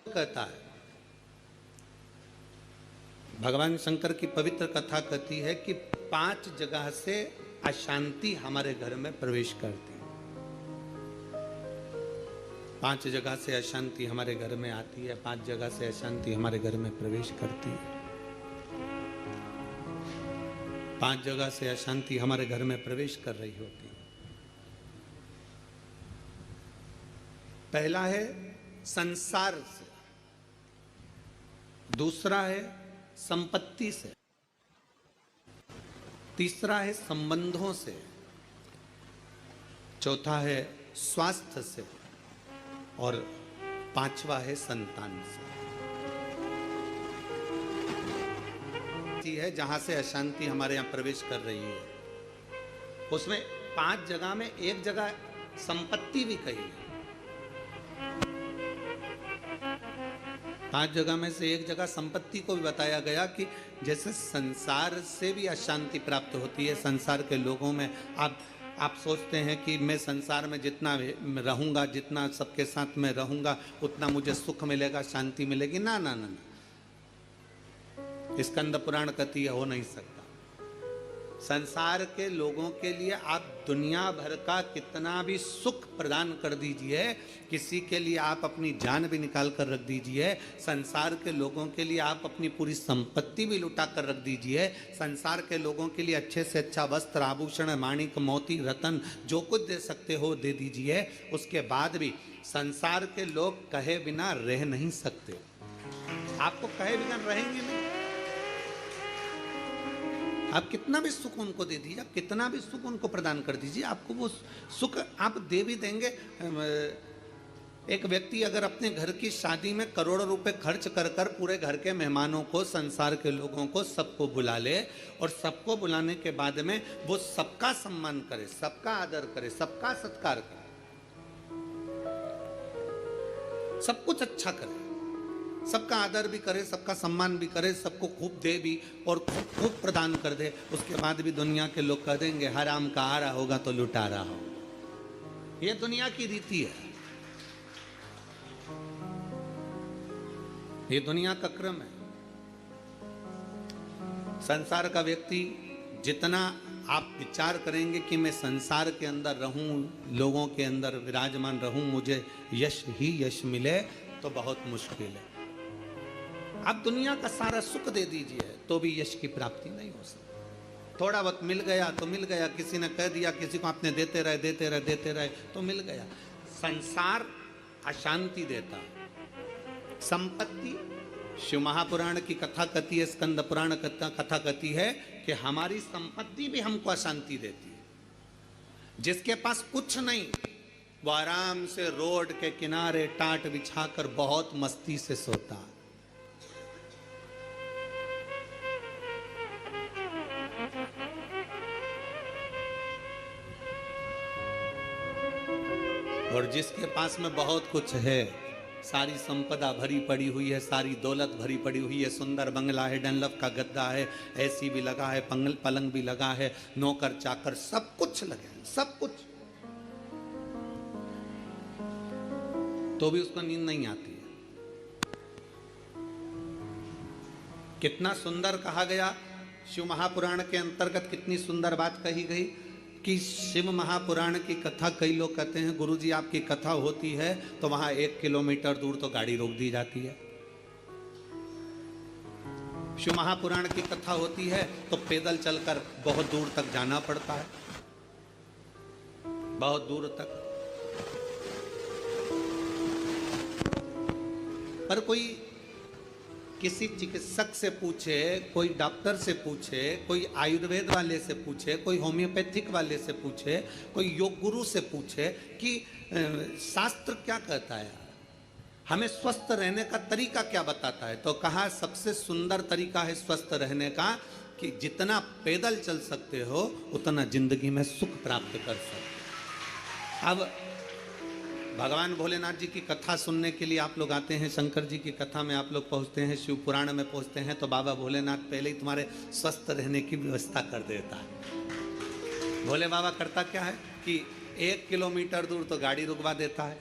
कहता है, भगवान शंकर की पवित्र कथा कहती है कि 5 जगह से अशांति हमारे घर में प्रवेश करती है। 5 जगह से अशांति हमारे घर में आती है, 5 जगह से अशांति हमारे घर में प्रवेश करती है। 5 जगह से अशांति हमारे घर में प्रवेश कर रही होती है। पहला है संसार से, दूसरा है संपत्ति से, तीसरा है संबंधों से, चौथा है स्वास्थ्य से और 5वां है संतान से। है जहां से अशांति हमारे यहां प्रवेश कर रही है, उसमें 5 जगह में एक जगह संपत्ति भी कही है। 5 जगह में से एक जगह संपत्ति को भी बताया गया कि जैसे संसार से भी अशांति प्राप्त होती है। संसार के लोगों में आप सोचते हैं कि मैं संसार में जितना रहूंगा, जितना सबके साथ में रहूंगा, उतना मुझे सुख मिलेगा, शांति मिलेगी। ना ना ना, ना। स्कंद पुराण कहती है हो नहीं सकता। संसार के लोगों के लिए आप दुनिया भर का कितना भी सुख प्रदान कर दीजिए, किसी के लिए आप अपनी जान भी निकाल कर रख दीजिए, संसार के लोगों के लिए आप अपनी पूरी संपत्ति भी लुटा कर रख दीजिए, संसार के लोगों के लिए अच्छे से अच्छा वस्त्र, आभूषण, माणिक, मोती, रतन जो कुछ दे सकते हो दे दीजिए। उसके बाद भी संसार के लोग कहे बिना रह नहीं सकते। आपको कहे बिना रहेंगे नहीं। आप कितना भी सुख उनको दे दीजिए, आप कितना भी सुख उनको प्रदान कर दीजिए, आपको वो सुख आप दे भी देंगे। एक व्यक्ति अगर अपने घर की शादी में करोड़ों रुपए खर्च कर कर पूरे घर के मेहमानों को, संसार के लोगों को, सबको बुला ले और सबको बुलाने के बाद में वो सबका सम्मान करे, सबका आदर करे, सबका सत्कार करे, सब कुछ अच्छा करे, सबका आदर भी करे, सबका सम्मान भी करे, सबको खूब दे भी और खूब प्रदान कर दे, उसके बाद भी दुनिया के लोग कह देंगे हराम का आ रहा होगा तो लुटा रहा होगा। ये दुनिया की रीति है, ये दुनिया का क्रम है। संसार का व्यक्ति जितना आप विचार करेंगे कि मैं संसार के अंदर रहूं, लोगों के अंदर विराजमान रहूं, मुझे यश ही यश मिले, तो बहुत मुश्किल है। आप दुनिया का सारा सुख दे दीजिए तो भी यश की प्राप्ति नहीं हो सकती। थोड़ा वक्त मिल गया तो मिल गया, किसी ने कह दिया, किसी को आपने देते रहे देते रहे देते रहे तो मिल गया। संसार अशांति देता है। संपत्ति, शिव महापुराण की कथा कहती है, स्कंद पुराण कथा कहती है कि हमारी संपत्ति भी हमको अशांति देती है। जिसके पास कुछ नहीं वो आराम से रोड के किनारे टाट बिछाकर बहुत मस्ती से सोता है। और जिसके पास में बहुत कुछ है, सारी संपदा भरी पड़ी हुई है, सारी दौलत भरी पड़ी हुई है, सुंदर बंगला है, डनलप का गद्दा है, एसी भी लगा है, पलंग भी लगा है, नौकर चाकर सब कुछ लगे हैं, सब कुछ, तो भी उसको नींद नहीं आती है। कितना सुंदर कहा गया शिव महापुराण के अंतर्गत, कितनी सुंदर बात कही गई कि शिव महापुराण की कथा, कई लोग कहते हैं गुरुजी आपकी कथा होती है तो वहां 1 किलोमीटर दूर तो गाड़ी रोक दी जाती है। शिव महापुराण की कथा होती है तो पैदल चलकर बहुत दूर तक जाना पड़ता है, बहुत दूर तक। पर कोई किसी चिकित्सक से पूछे, कोई डॉक्टर से पूछे, कोई आयुर्वेद वाले से पूछे, कोई होम्योपैथिक वाले से पूछे, कोई योग गुरु से पूछे कि शास्त्र क्या कहता है, हमें स्वस्थ रहने का तरीका क्या बताता है, तो कहा सबसे सुंदर तरीका है स्वस्थ रहने का कि जितना पैदल चल सकते हो उतना जिंदगी में सुख प्राप्त कर सकते। अब भगवान भोलेनाथ जी की कथा सुनने के लिए आप लोग आते हैं, शंकर जी की कथा में आप लोग पहुंचते हैं, शिव पुराण में पहुंचते हैं, तो बाबा भोलेनाथ पहले ही तुम्हारे स्वस्थ रहने की व्यवस्था कर देता है। भोले बाबा करता क्या है कि 1 किलोमीटर दूर तो गाड़ी रुकवा देता है,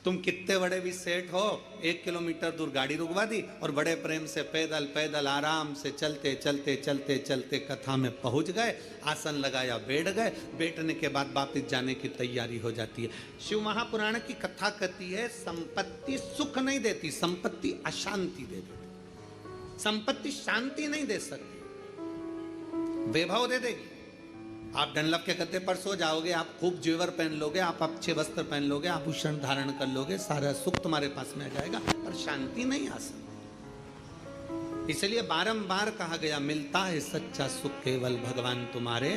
तुम कितने बड़े भी सेठ हो, 1 किलोमीटर दूर गाड़ी रुकवा दी और बड़े प्रेम से पैदल पैदल आराम से चलते चलते चलते चलते कथा में पहुंच गए, आसन लगाया, बैठ गए, बैठने के बाद वापिस जाने की तैयारी हो जाती है। शिव महापुराण की कथा कहती है संपत्ति सुख नहीं देती, संपत्ति अशांति दे देती। संपत्ति शांति नहीं दे सकती, वैभव दे देगी। आप डनलप के गद्दे पर सो जाओगे, आप खूब जेवर पहन लोगे, आप अच्छे वस्त्र पहन लोगे, आभूषण धारण कर लोगे, सारा सुख तुम्हारे पास में आ जाएगा, पर शांति नहीं आ सकती। इसलिए बारंबार कहा गया, मिलता है सच्चा सुख केवल भगवान तुम्हारे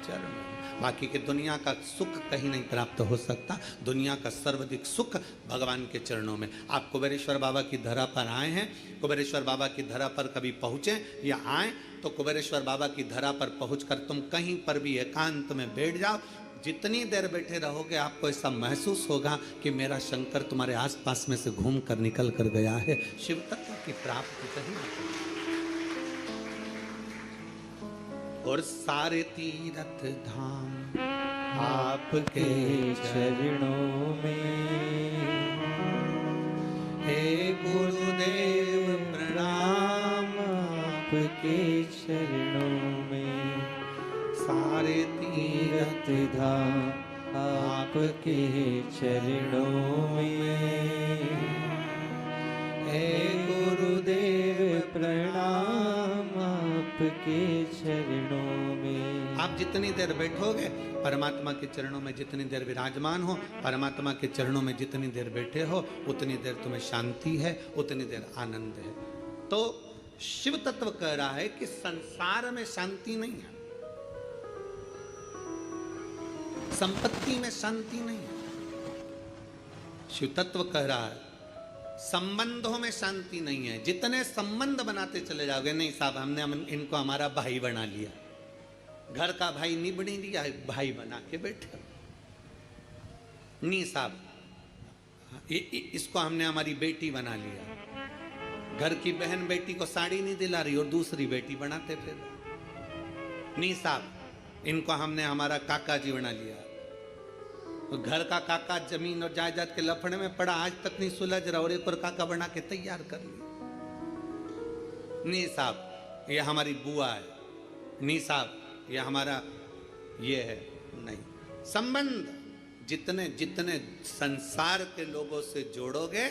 चरणों। बाकी के दुनिया का सुख कहीं नहीं प्राप्त हो सकता। दुनिया का सर्वाधिक सुख भगवान के चरणों में। आप कुबेरेश्वर बाबा की धरा पर आए हैं, कुबेरेश्वर बाबा की धरा पर कभी पहुंचे या आए तो कुबेरेश्वर बाबा की धरा पर पहुंचकर तुम कहीं पर भी एकांत में बैठ जाओ, जितनी देर बैठे रहोगे आपको ऐसा महसूस होगा कि मेरा शंकर तुम्हारे आसपास में से घूम कर निकल कर गया है। शिव तत्व की प्राप्ति कहीं नहीं। और सारे तीर्थ धाम आपके चरणों में, हे गुरुदेव प्रणाम आपके चरणों में। सारे तीर्थ धाम आपके चरणों में, हे गुरुदेव प्रणाम आपके चरणों में। आप जितनी देर बैठोगे, परमात्मा के चरणों में जितनी देर विराजमान हो, परमात्मा के चरणों में जितनी देर बैठे हो, उतनी देर तुम्हें शांति है, उतनी देर आनंद है। तो शिव तत्व कह रहा है कि संसार में शांति नहीं है, संपत्ति में शांति नहीं है। शिव तत्व कह रहा है संबंधों में शांति नहीं है। जितने संबंध बनाते चले जाओगे, नहीं साहब हमने इनको हमारा भाई बना लिया, घर का भाई निभ नहीं लिया, भाई बना के बैठे। नहीं साहब इसको हमने हमारी बेटी बना लिया, घर की बहन बेटी को साड़ी नहीं दिला रही और दूसरी बेटी बनाते फिर। नहीं साहब इनको हमने हमारा काका जी बना लिया, तो घर का काका जमीन और जायदाद के लफड़े में पड़ा, आज तक नहीं सुलझ रहा और एक और काका बना के तैयार कर लिया। नहीं साहब ये हमारी बुआ है, नहीं साहब ये हमारा ये है। नहीं, संबंध जितने जितने संसार के लोगों से जोड़ोगे,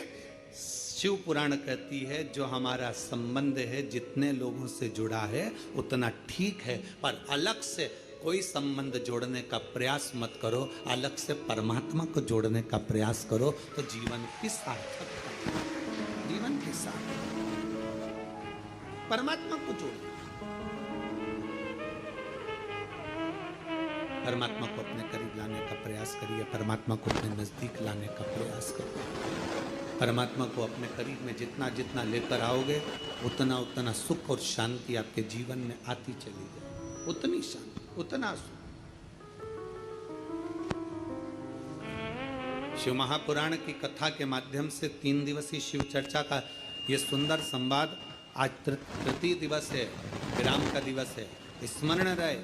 शिव पुराण कहती है जो हमारा संबंध है जितने लोगों से जुड़ा है उतना ठीक है, पर अलग से कोई संबंध जोड़ने का प्रयास मत करो। अलग से परमात्मा को जोड़ने का प्रयास करो तो जीवन की सार्थकता, जीवन के साथ परमात्मा को जोड़ो। परमात्मा को अपने करीब लाने का प्रयास करिए, परमात्मा को अपने नजदीक लाने का प्रयास करिए। परमात्मा को अपने करीब में जितना जितना लेकर आओगे, उतना उतना सुख और शांति आपके जीवन में आती चली जाए। उतनी शांति, उतना सुख। शिव महापुराण की कथा के माध्यम से 3 दिवसीय शिव चर्चा का ये सुंदर संवाद, आज तृतीय दिवस है, विराम का दिवस है। स्मरण रहे,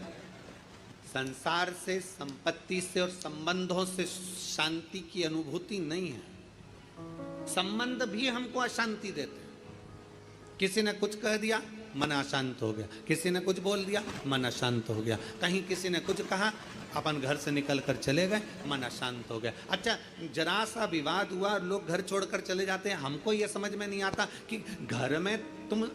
संसार से, संपत्ति से और संबंधों से शांति की अनुभूति नहीं है। संबंध भी हमको अशांति देते हैं। किसी ने कुछ कह दिया, मन अशांत हो गया, किसी ने कुछ बोल दिया, मन अशांत हो गया, कहीं किसी ने कुछ कहा, अपन घर से निकल कर चले गए, मन अशांत हो गया। अच्छा, जरा सा विवाद हुआ और लोग घर छोड़कर चले जाते हैं। हमको ये समझ में नहीं आता कि घर में तुम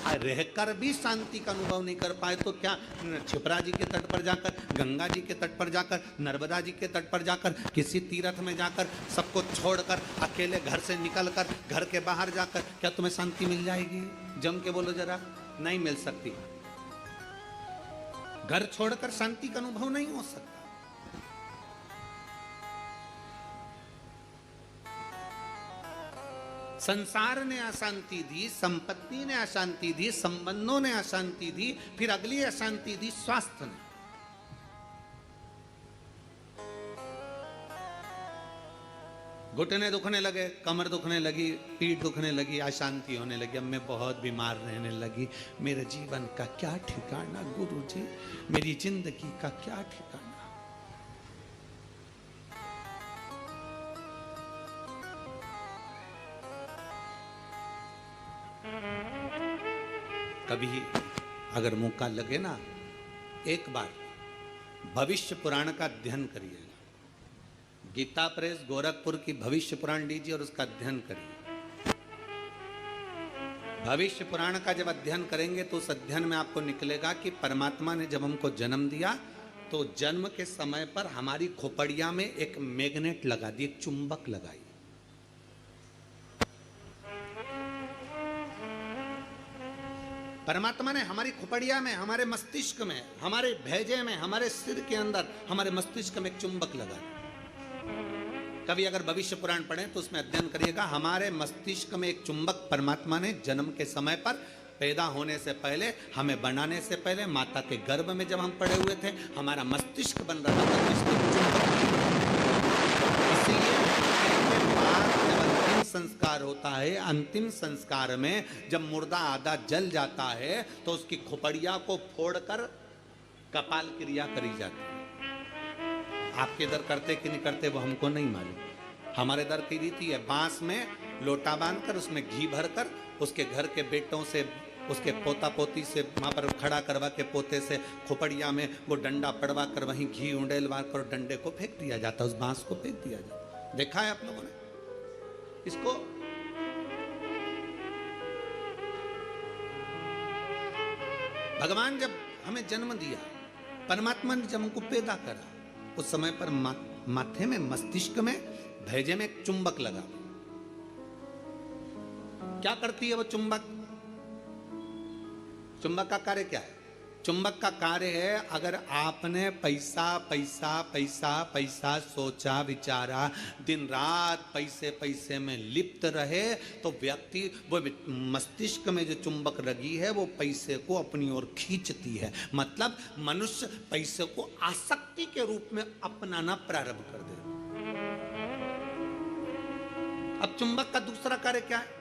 रहकर भी शांति का अनुभव नहीं कर पाए तो क्या क्षिप्रा जी के तट पर जाकर, गंगा जी के तट पर जाकर, नर्मदा जी के तट पर जाकर, किसी तीर्थ में जाकर, सबको छोड़कर, अकेले घर से निकलकर, घर के बाहर जाकर क्या तुम्हें शांति मिल जाएगी? जम के बोलो जरा, नहीं मिल सकती। घर छोड़कर शांति का अनुभव नहीं हो सकता। संसार ने अशांति दी, संपत्ति ने अशांति दी, संबंधों ने अशांति दी, फिर अगली अशांति दी स्वास्थ्य ने। घुटने दुखने लगे, कमर दुखने लगी, पीठ दुखने लगी, अशांति होने लगी, अब मैं बहुत बीमार रहने लगी, मेरे जीवन का क्या ठिकाना गुरुजी, मेरी जिंदगी का क्या ठिकाना। कभी अगर मौका लगे ना, एक बार भविष्य पुराण का अध्ययन करिएगा। गीता प्रेस गोरखपुर की भविष्य पुराण लीजिए और उसका अध्ययन करिए। भविष्य पुराण का जब अध्ययन करेंगे तो उस अध्ययन में आपको निकलेगा कि परमात्मा ने जब हमको जन्म दिया तो जन्म के समय पर हमारी खोपड़िया में एक मैग्नेट लगा दी, एक चुंबक लगाई। परमात्मा ने हमारी खोपड़िया में, हमारे मस्तिष्क में, हमारे भेजे में, हमारे सिर के अंदर, हमारे मस्तिष्क में एक चुंबक लगा दी। कभी अगर भविष्य पुराण पढ़ें तो उसमें अध्ययन करिएगा, हमारे मस्तिष्क में एक चुंबक परमात्मा ने जन्म के समय पर, पैदा होने से पहले, हमें बनाने से पहले, माता के गर्भ में जब हम पड़े हुए थे, हमारा मस्तिष्क बन रहा था, इसलिए जब अंतिम संस्कार होता है, अंतिम संस्कार में जब मुर्दा आधा जल जाता है तो उसकी खोपड़िया को फोड़कर कपाल क्रिया करी जाती है। आपके इधर करते कि नहीं करते वो हमको नहीं मालूम। हमारे इधर की रीति है, बांस में लोटा बांधकर उसमें घी भरकर उसके घर के बेटों से, उसके पोता पोती से वहां पर खड़ा करवा के पोते से खोपड़िया में वो डंडा पड़वा कर वहीं घी उंडेलवा कर डंडे को फेंक दिया जाता, उस बांस को फेंक दिया जाता। देखा है आप लोगों ने इसको? भगवान जब हमें जन्म दिया, परमात्मा ने जब हमको पैदा करा, उस समय पर माथे में, मस्तिष्क में, भेजे में एक चुंबक लगा। क्या करती है वो चुंबक? चुंबक का कार्य क्या है? चुंबक का कार्य है, अगर आपने पैसा पैसा पैसा पैसा सोचा विचारा, दिन रात पैसे पैसे में लिप्त रहे, तो व्यक्ति वो मस्तिष्क में जो चुंबक लगी है वो पैसे को अपनी ओर खींचती है। मतलब मनुष्य पैसे को आसक्ति के रूप में अपनाना प्रारंभ कर दे। अब चुंबक का दूसरा कार्य क्या है?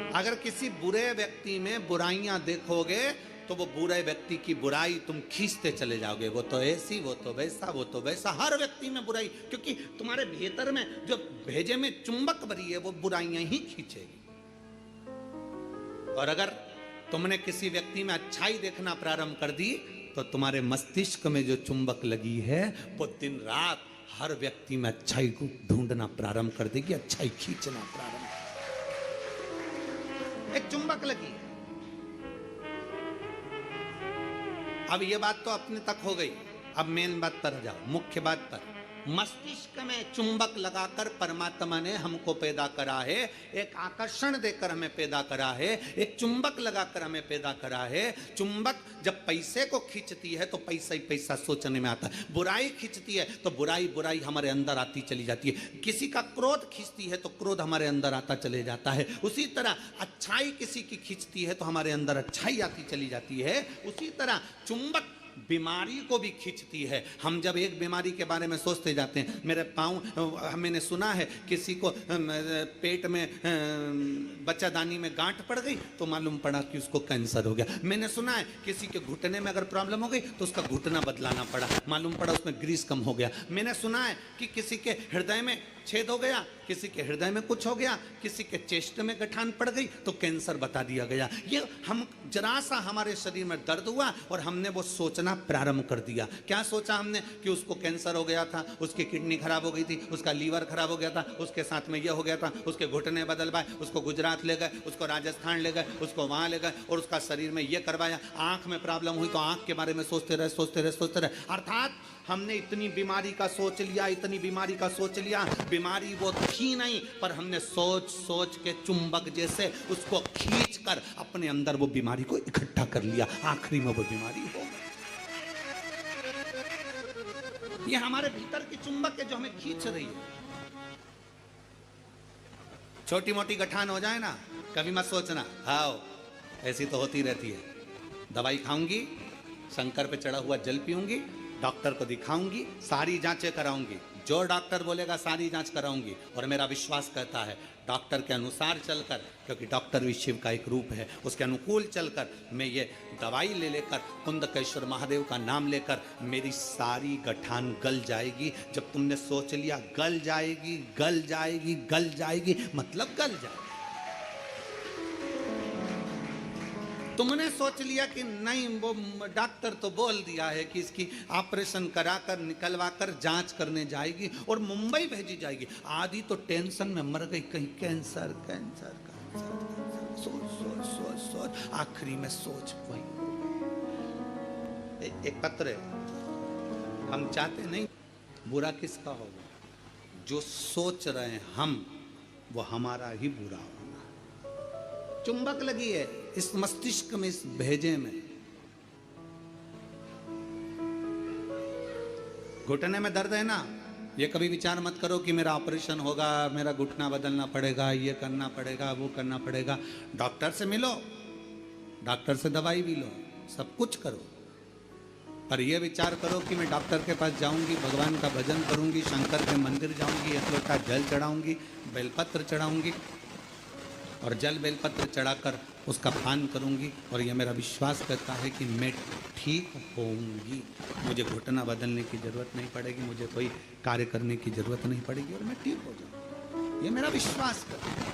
अगर किसी बुरे व्यक्ति में बुराइयां देखोगे तो वो बुरे व्यक्ति की बुराई तुम खींचते चले जाओगे। वो तो ऐसी, वो तो वैसा, वो तो वैसा, हर व्यक्ति में बुराई, क्योंकि तुम्हारे भीतर में जो भेजे में चुंबक भरी है वो बुराइयां ही खींचेगी। और अगर तुमने किसी व्यक्ति में अच्छाई देखना प्रारंभ कर दी तो तुम्हारे मस्तिष्क में जो चुंबक लगी है वो दिन रात हर व्यक्ति में अच्छाई को ढूंढना प्रारंभ कर देगी, अच्छाई खींचना प्रारंभ। एक चुंबक लगी है। अब ये बात तो अपने तक हो गई, अब मेन बात पर जाओ, मुख्य बात पर। मस्तिष्क में चुंबक लगाकर परमात्मा ने हमको पैदा करा है, एक आकर्षण देकर हमें पैदा करा है, एक चुंबक लगाकर हमें पैदा करा है। चुंबक जब पैसे को खींचती है तो पैसा ही पैसा सोचने में आता है, बुराई खींचती है तो बुराई बुराई हमारे अंदर आती चली जाती है, किसी का क्रोध खींचती है तो क्रोध हमारे अंदर आता चले जाता है। उसी तरह अच्छाई किसी की खींचती है तो हमारे अंदर अच्छाई आती चली जाती है। उसी तरह चुंबक बीमारी को भी खींचती है। हम जब एक बीमारी के बारे में सोचते जाते हैं, मेरे पाँव, मैंने सुना है किसी को पेट में बच्चादानी में गांठ पड़ गई तो मालूम पड़ा कि उसको कैंसर हो गया। मैंने सुना है किसी के घुटने में अगर प्रॉब्लम हो गई तो उसका घुटना बदलाना पड़ा, मालूम पड़ा उसमें ग्रीस कम हो गया। मैंने सुना है कि किसी के हृदय में छेद हो गया, किसी के हृदय में कुछ हो गया, किसी के चेस्ट में गठान पड़ गई तो कैंसर बता दिया गया। ये हम जरा सा हमारे शरीर में दर्द हुआ और हमने वो सोचना प्रारंभ कर दिया। क्या सोचा हमने? कि उसको कैंसर हो गया था, उसकी किडनी खराब हो गई थी, उसका लीवर खराब हो गया था, उसके साथ में ये हो गया था, उसके घुटने बदलवाए, उसको गुजरात ले गए, उसको राजस्थान ले गए, उसको वहां ले गए और उसका शरीर में ये करवाया। आंख में प्रॉब्लम हुई तो आंख के बारे में सोचते रहे, सोचते रहे, सोचते रहे। अर्थात हमने इतनी बीमारी का सोच लिया, इतनी बीमारी का सोच लिया, बीमारी वो थी नहीं, पर हमने सोच सोच के चुंबक जैसे उसको खींच कर अपने अंदर वो बीमारी को इकट्ठा कर लिया, आखिरी में वो बीमारी हो गई। ये हमारे भीतर की चुंबक है जो हमें खींच रही है। छोटी मोटी गठान हो जाए ना, कभी मत सोचना, हाँ ऐसी तो होती रहती है। दवाई खाऊंगी, शंकर पे चढ़ा हुआ जल पीऊंगी, डॉक्टर को दिखाऊंगी, सारी जांचें कराऊंगी, जो डॉक्टर बोलेगा सारी जांच कराऊंगी। और मेरा विश्वास कहता है डॉक्टर के अनुसार चलकर, क्योंकि डॉक्टर भी शिव का एक रूप है, उसके अनुकूल चलकर मैं ये दवाई ले लेकर, कुंदकेश्वर महादेव का नाम लेकर मेरी सारी गठान गल जाएगी। जब तुमने सोच लिया गल जाएगी, गल जाएगी, गल जाएगी, मतलब गल जाएगी। तुमने सोच लिया कि नहीं, वो डॉक्टर तो बोल दिया है कि इसकी ऑपरेशन कराकर निकलवा कर जांच करने जाएगी और मुंबई भेजी जाएगी। आधी तो टेंशन में मर गई, कहीं कैंसर कैंसर कैंसर, सोच सोच सोच सोच, आखिरी में सोच वही। एक पत्र है, हम चाहते नहीं, बुरा किसका होगा? जो सोच रहे हैं हम, वो हमारा ही बुरा होगा। चुंबक लगी है इस मस्तिष्क में, इस भेजे में। घुटने में दर्द है ना, ये कभी विचार मत करो कि मेरा ऑपरेशन होगा, मेरा घुटना बदलना पड़ेगा, ये करना पड़ेगा, वो करना पड़ेगा। डॉक्टर से मिलो, डॉक्टर से दवाई भी लो, सब कुछ करो, पर यह विचार करो कि मैं डॉक्टर के पास जाऊंगी, भगवान का भजन करूंगी, शंकर के मंदिर जाऊंगी, एक लोटा जल चढ़ाऊंगी, बेलपत्र चढ़ाऊंगी और जल बेलपत्र चढ़ाकर उसका पान करूंगी, और यह मेरा विश्वास करता है कि मैं ठीक होऊंगी, मुझे घुटना बदलने की जरूरत नहीं पड़ेगी, मुझे कोई कार्य करने की जरूरत नहीं पड़ेगी और मैं ठीक हो जाऊंगी। ये मेरा विश्वास करता है,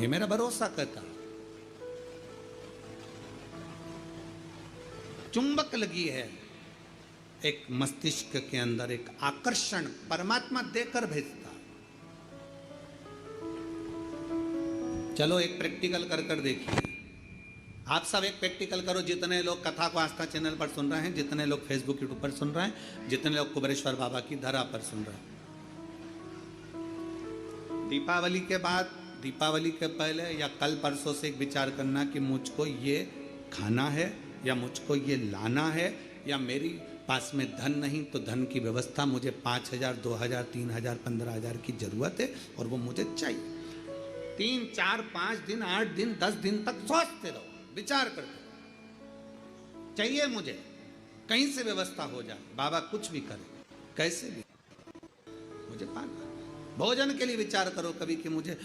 ये मेरा भरोसा करता है। चुंबक लगी है एक मस्तिष्क के अंदर, एक आकर्षण परमात्मा देकर भेजता। चलो एक प्रैक्टिकल कर कर देखिए, आप सब एक प्रैक्टिकल करो। जितने लोग कथा को आस्था चैनल पर सुन रहे हैं, जितने लोग फेसबुक यूट्यूब पर सुन रहे हैं, जितने लोग कुबेरेश्वर बाबा की धरा पर सुन रहे हैं, दीपावली के बाद, दीपावली के पहले या कल परसों से एक विचार करना कि मुझको ये खाना है या मुझको ये लाना है, या मेरी पास में धन नहीं तो धन की व्यवस्था, मुझे 5,000 2,000 3,000 15,000 की जरूरत है और वो मुझे चाहिए। 3 4 5 दिन 8 दिन 10 दिन तक सोचते रहो, विचार करते रहो, चाहिए मुझे, कहीं से व्यवस्था हो जाए, बाबा कुछ भी करे, कैसे भी मुझे पाना। भोजन के लिए विचार करो कभी कि मुझे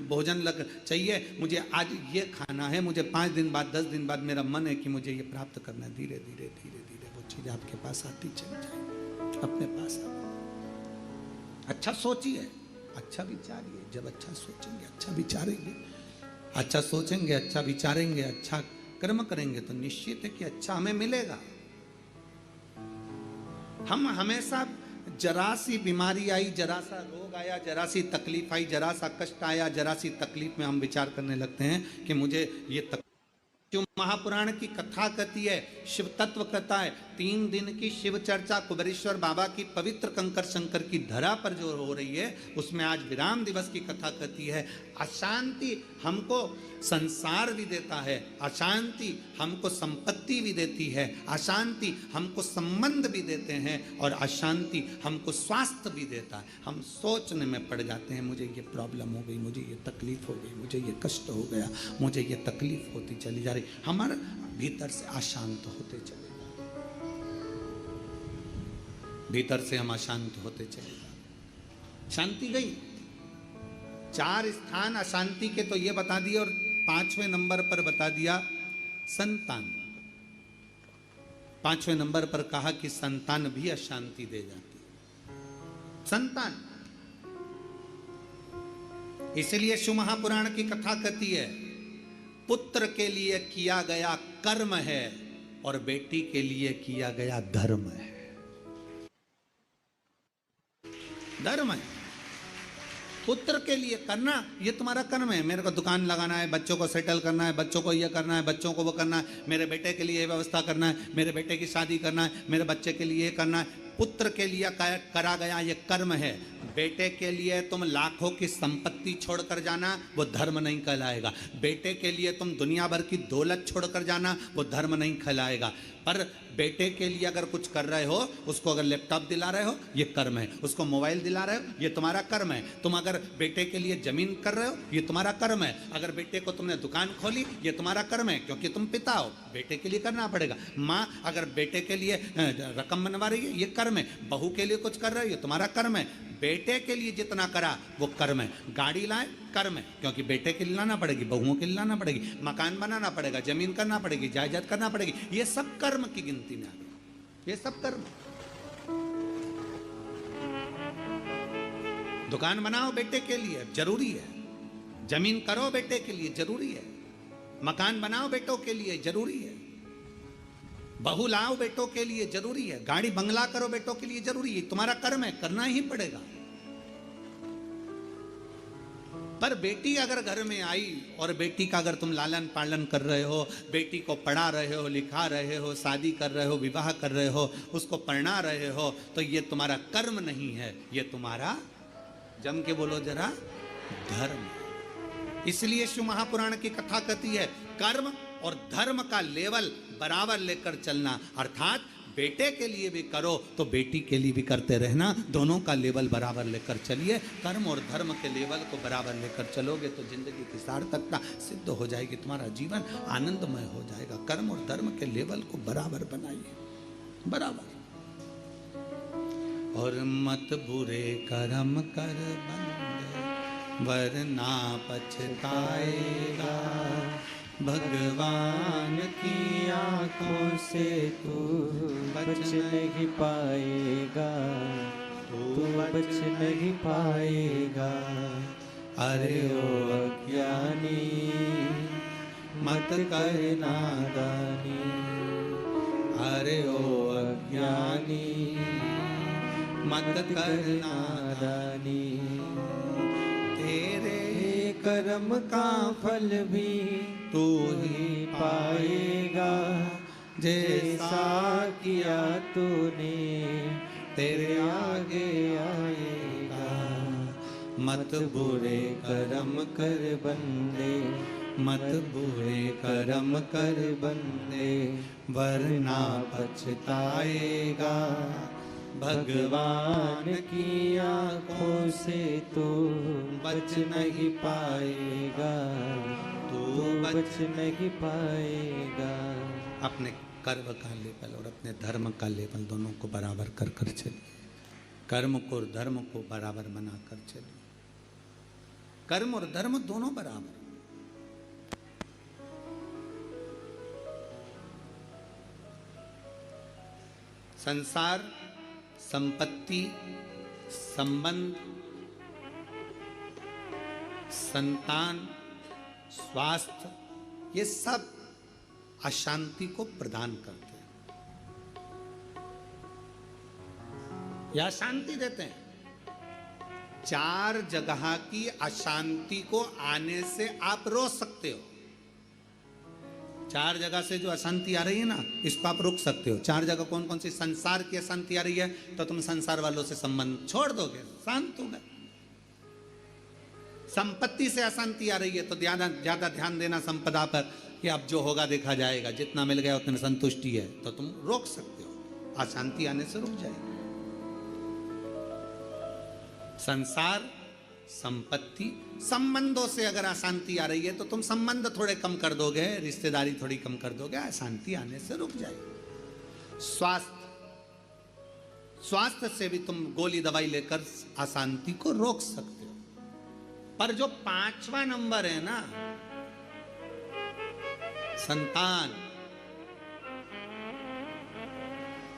भोजन लग चाहिए, मुझे आज ये खाना है, मुझे 5 दिन बाद 10 दिन बाद मेरा मन है कि मुझे ये प्राप्त करना है। धीरे धीरे धीरे धीरे वो चीज़ आपके पास आती चली जाए, अपने पास आ। अच्छा सोचिए, अच्छा विचारिए, जब अच्छा सोचेंगे, अच्छा विचारेंगे, अच्छा सोचेंगे, अच्छा विचारेंगे, अच्छा कर्म करेंगे तो निश्चित है कि अच्छा हमें मिलेगा। हम हमेशा जरा सी बीमारी आई, जरा सा रोग आया, जरा सी तकलीफ आई, जरा सा कष्ट आया, जरा सी तकलीफ में हम विचार करने लगते हैं कि मुझे ये तकलीफ। जो महापुराण की कथा कहती है, शिव तत्व कहता है, 3 दिन की शिव चर्चा कुबेरेश्वर बाबा की पवित्र कंकर शंकर की धरा पर जो हो रही है, उसमें आज विराम दिवस की कथा कहती है। अशांति हमको संसार भी देता है, अशांति हमको संपत्ति भी देती है, अशांति हमको संबंध भी देते हैं और अशांति हमको स्वास्थ्य भी देता है। हम सोचने में पड़ जाते हैं, मुझे ये प्रॉब्लम हो गई, मुझे ये तकलीफ हो गई, मुझे ये कष्ट हो गया, मुझे ये तकलीफ होती चली जा रही, हमारे भीतर से अशांत होते चले, भीतर से हम अशांत होते चले जाते। शांति गई। 4 स्थान अशांति के तो ये बता दिए, और 5वें नंबर पर बता दिया संतान। 5वें नंबर पर कहा कि संतान भी अशांति दे जाती है। संतान, इसलिए शिव महापुराण की कथा कहती है, पुत्र के लिए किया गया कर्म है और बेटी के लिए किया गया धर्म है। धर्म है, पुत्र के लिए करना ये तुम्हारा कर्म है। मेरे को दुकान लगाना है, बच्चों को सेटल करना है, बच्चों को ये करना है, बच्चों को वो करना है, मेरे बेटे के लिए ये व्यवस्था करना है, मेरे बेटे की शादी करना है, मेरे बच्चे के लिए ये करना है। पुत्र के लिए करा गया ये कर्म है। बेटे के लिए तुम लाखों की संपत्ति छोड़कर जाना, वो धर्म नहीं कहलाएगा। बेटे के लिए तुम दुनिया भर की दौलत छोड़कर जाना, वो धर्म नहीं कहलाएगा। पर बेटे के लिए अगर कुछ कर रहे हो, उसको अगर लैपटॉप दिला रहे हो, ये कर्म है। उसको मोबाइल दिला रहे हो, ये तुम्हारा कर्म है। तुम अगर बेटे के लिए जमीन कर रहे हो, ये तुम्हारा कर्म है। अगर बेटे को तुमने दुकान खोली, ये तुम्हारा कर्म है, क्योंकि तुम पिता हो, बेटे के लिए करना पड़ेगा। माँ अगर बेटे के लिए रकम बनवा रही है, ये कर्म है। बहू के लिए कुछ कर रहे हो, ये तुम्हारा कर्म है। बेटे के लिए जितना करा वो कर्म है। गाड़ी लाए, कर्म है, क्योंकि बेटे के लिए लाना पड़ेगी, बहुओं के लिए लाना पड़ेगी, मकान बनाना पड़ेगा, जमीन करना पड़ेगी, जायदाद करना पड़ेगी। ये सब कर्म की गिनती में आ गया, ये सब कर्म। दुकान बनाओ बेटे के लिए, जरूरी है। जमीन करो बेटे के लिए जरूरी है, मकान बनाओ बेटों के लिए जरूरी है, बहू लाओ बेटों के लिए जरूरी है, गाड़ी बंगला करो बेटों के लिए जरूरी है। तुम्हारा कर्म है, करना ही पड़ेगा। पर बेटी अगर घर में आई और बेटी का अगर तुम लालन पालन कर रहे हो, बेटी को पढ़ा रहे हो, लिखा रहे हो, शादी कर रहे हो, विवाह कर रहे हो, उसको पढ़ा रहे हो, तो ये तुम्हारा कर्म नहीं है, ये तुम्हारा, जम के बोलो जरा, धर्म है। इसलिए शिव महापुराण की कथा कहती है कर्म और धर्म का लेवल बराबर लेकर चलना, अर्थात बेटे के लिए भी करो तो बेटी के लिए भी करते रहना, दोनों का लेवल बराबर लेकर चलिए। कर्म और धर्म के लेवल को बराबर लेकर चलोगे तो जिंदगी की सार्थकता सिद्ध हो जाएगी, तुम्हारा जीवन आनंदमय हो जाएगा। कर्म और धर्म के लेवल को बराबर बनाइए, बराबर। और मत बुरे कर्म कर बंदे, वरना पछताएगा, भगवान की आंखों से तू बच नहीं पाएगा, तू बच नहीं पाएगा। अरे ओ अज्ञानी मत कर नादानी, अरे ओ अज्ञानी मत कर नादानी। तेरे कर्म का फल भी तू ही पाएगा, जैसा किया तूने तेरे आगे आएगा। मत बुरे कर्म कर बंदे, मत बुरे कर्म कर बंदे, वरना पछताएगा, भगवान की आंखों से तू बच नहीं पाएगा, तू बच नहीं पाएगा। अपने कर्म का लेवल और अपने धर्म का लेवल दोनों को बराबर कर कर चलिए, कर्म को और धर्म को बराबर बना कर चलिए। कर्म और धर्म दोनों बराबर। संसार, संपत्ति, संबंध, संतान, स्वास्थ्य, ये सब अशांति को प्रदान करते हैं या शांति देते हैं। चार जगह की अशांति को आने से आप रोक सकते हो। चार जगह से जो अशांति आ रही है ना, इसको आप रोक सकते हो। चार जगह कौन कौन सी? संसार की अशांति आ रही है तो तुम संसार वालों से संबंध छोड़ दोगे, शांत हो गए। संपत्ति से अशांति आ रही है तो ज्यादा ध्यान देना संपदा पर, कि अब जो होगा देखा जाएगा, जितना मिल गया उतने संतुष्टि है, तो तुम रोक सकते हो, अशांति आने से रुक जाएगी। संसार, संपत्ति, संबंधों से अगर अशांति आ रही है तो तुम संबंध थोड़े कम कर दोगे, रिश्तेदारी थोड़ी कम कर दोगे, अशांति आने से रुक जाएगी। स्वास्थ्य, स्वास्थ्य से भी तुम गोली दवाई लेकर अशांति को रोक सकते हो। पर जो पांचवा नंबर है ना, संतान,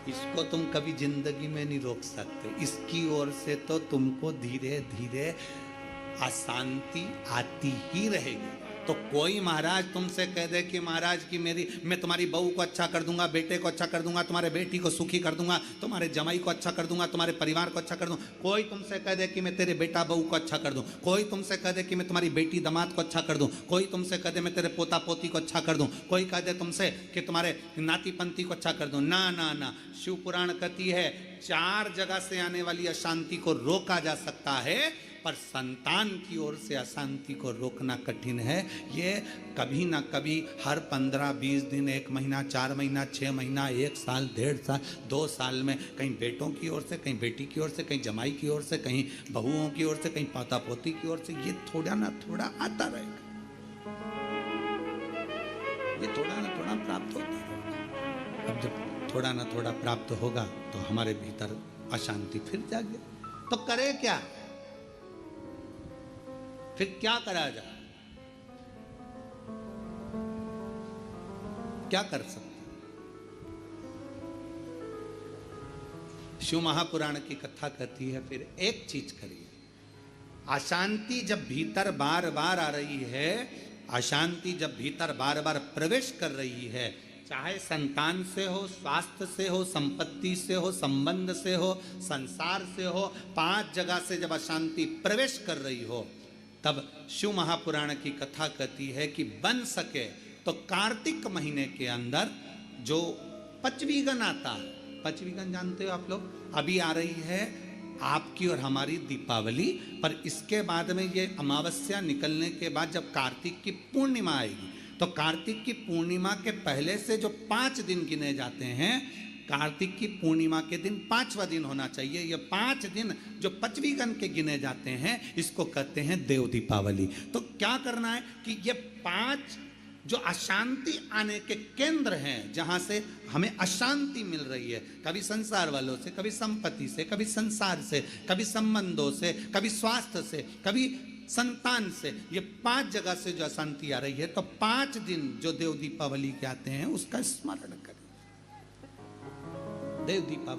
इसको तुम कभी जिंदगी में नहीं रोक सकते। इसकी ओर से तो तुमको धीरे धीरे अशांति आती ही रहेगी। तो कोई महाराज तुमसे कह दे कि महाराज की मैं तुम्हारी बहू को अच्छा कर दूंगा, बेटे को अच्छा कर दूंगा, तुम्हारे बेटी को सुखी कर दूंगा, तुम्हारे जमाई को अच्छा कर दूंगा, तुम्हारे परिवार को अच्छा कर दूंगा। कोई तुमसे कह दे कि मैं तेरे बेटा बहू को अच्छा कर दूं, कोई तुमसे कह दे कि मैं तुम्हारी बेटी दामाद को अच्छा कर दूं, कोई तुमसे कह दे मैं तेरे पोता पोती को अच्छा कर दूं, कोई कह दे तुमसे कि तुम्हारे नाती पंती को अच्छा कर दूं। ना ना ना, शिव पुराण कहती है चार जगह से आने वाली अशांति को रोका जा सकता है, पर संतान की ओर से अशांति को रोकना कठिन है। ये कभी ना कभी हर 15-20 दिन, 1 महीना, 4 महीना, 6 महीना, 1 साल, 1.5 साल, 2 साल में कहीं बेटों की ओर से, कहीं बेटी की ओर से, कहीं जमाई की ओर से, कहीं बहुओं की ओर से, कहीं पोता पोती की ओर से, ये थोड़ा ना थोड़ा आता रहेगा, ये थोड़ा ना थोड़ा प्राप्त होता रहेगा। अब जब थोड़ा ना थोड़ा प्राप्त होगा तो हमारे भीतर अशांति फिर जागे। तो करे क्या? फिर क्या करा जाए? क्या कर सकते? शिव महापुराण की कथा कहती है फिर एक चीज करिए, अशांति जब भीतर बार बार आ रही है, अशांति जब भीतर बार बार प्रवेश कर रही है, चाहे संतान से हो, स्वास्थ्य से हो, संपत्ति से हो, संबंध से हो, संसार से हो, 5 जगह से जब अशांति प्रवेश कर रही हो, तब शिव महापुराण की कथा कहती है कि बन सके तो कार्तिक महीने के अंदर जो पचवीगन आता है, पचवीगन जानते हो आप लोग, अभी आ रही है आपकी और हमारी दीपावली, पर इसके बाद में ये अमावस्या निकलने के बाद जब कार्तिक की पूर्णिमा आएगी, तो कार्तिक की पूर्णिमा के पहले से जो 5 दिन गिने जाते हैं, कार्तिक की पूर्णिमा के दिन 5वां दिन होना चाहिए। ये 5 दिन जो पचवीगन के गिने जाते हैं, इसको कहते हैं देव दीपावली। तो क्या करना है कि ये 5 जो अशांति आने के केंद्र हैं, जहां से हमें अशांति मिल रही है, कभी संसार वालों से, कभी संपत्ति से, कभी संसार से, कभी संबंधों से, कभी स्वास्थ्य से, कभी संतान से, ये 5 जगह से जो अशांति आ रही है, तो 5 दिन जो देव दीपावली के आते हैं उसका स्मरण करें। देव दीपावली